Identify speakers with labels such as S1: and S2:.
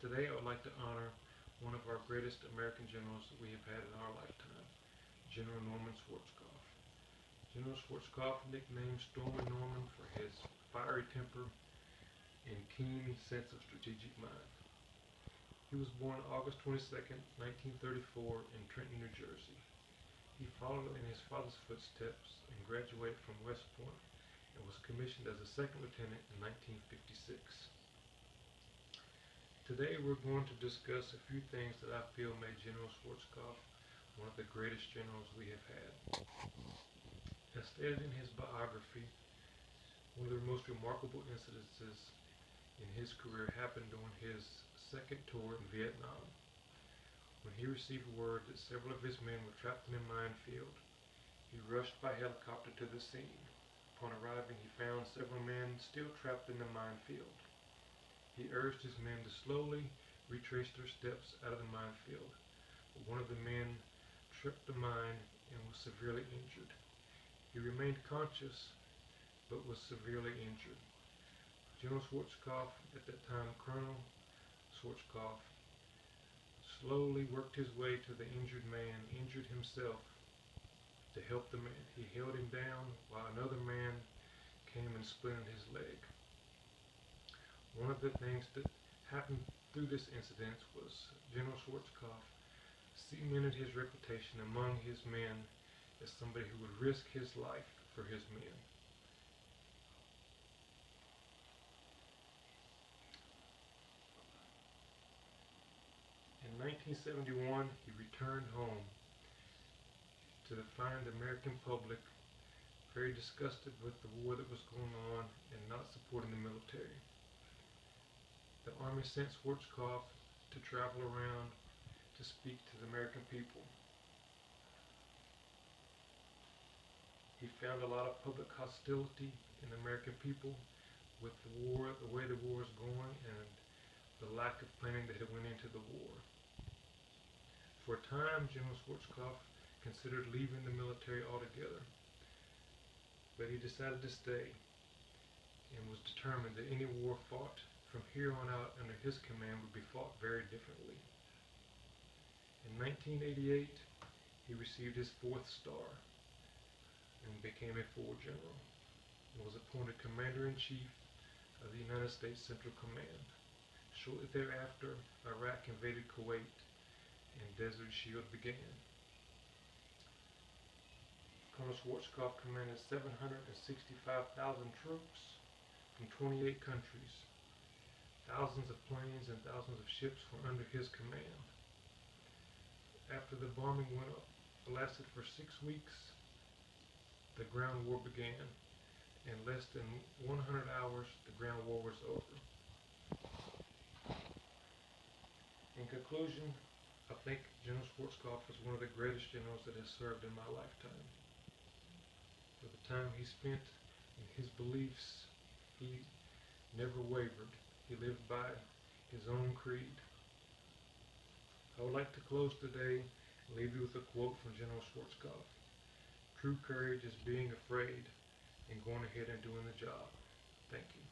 S1: Today I would like to honor one of our greatest American generals that we have had in our lifetime, General Norman Schwarzkopf. General Schwarzkopf, nicknamed Stormy Norman for his fiery temper and keen sense of strategic mind. He was born August 22nd, 1934 in Trenton, New Jersey. He followed in his father's footsteps and graduated from West Point and was commissioned as a second lieutenant in 1956. Today we're going to discuss a few things that I feel made General Schwarzkopf one of the greatest generals we have had. As stated in his biography, one of the most remarkable incidences in his career happened during his second tour in Vietnam, when he received word that several of his men were trapped in a minefield. He rushed by helicopter to the scene. Upon arriving, he found several men still trapped in the minefield. He urged his men to slowly retrace their steps out of the minefield, but one of the men tripped the mine and was severely injured. He remained conscious, but was severely injured. General Schwarzkopf, at that time Colonel Schwarzkopf, slowly worked his way to the injured man, injured himself, to help the man. He held him down while another man came and splintered his leg. One of the things that happened through this incident was General Schwarzkopf cemented his reputation among his men as somebody who would risk his life for his men. In 1971, he returned home to find the American public very disgusted with the war that was going on and not supporting the military. The Army sent Schwarzkopf to travel around to speak to the American people. He found a lot of public hostility in the American people with the war, the way the war is going, and the lack of planning that had went into the war. For a time, General Schwarzkopf considered leaving the military altogether, but he decided to stay and was determined that any war fought from here on out under his command would be fought very differently. In 1988, he received his 4th star and became a full general and was appointed Commander-in-Chief of the United States Central Command. Shortly thereafter, Iraq invaded Kuwait and Desert Shield began. Colonel Schwarzkopf commanded 765,000 troops from 28 countries. Thousands of planes and thousands of ships were under his command. After the bombing lasted for 6 weeks, the ground war began. In less than 100 hours, the ground war was over. In conclusion, I think General Schwarzkopf is one of the greatest generals that has served in my lifetime. For the time he spent in his beliefs, he never wavered. He lived by his own creed. I would like to close today and leave you with a quote from General Schwarzkopf. True courage is being afraid and going ahead and doing the job. Thank you.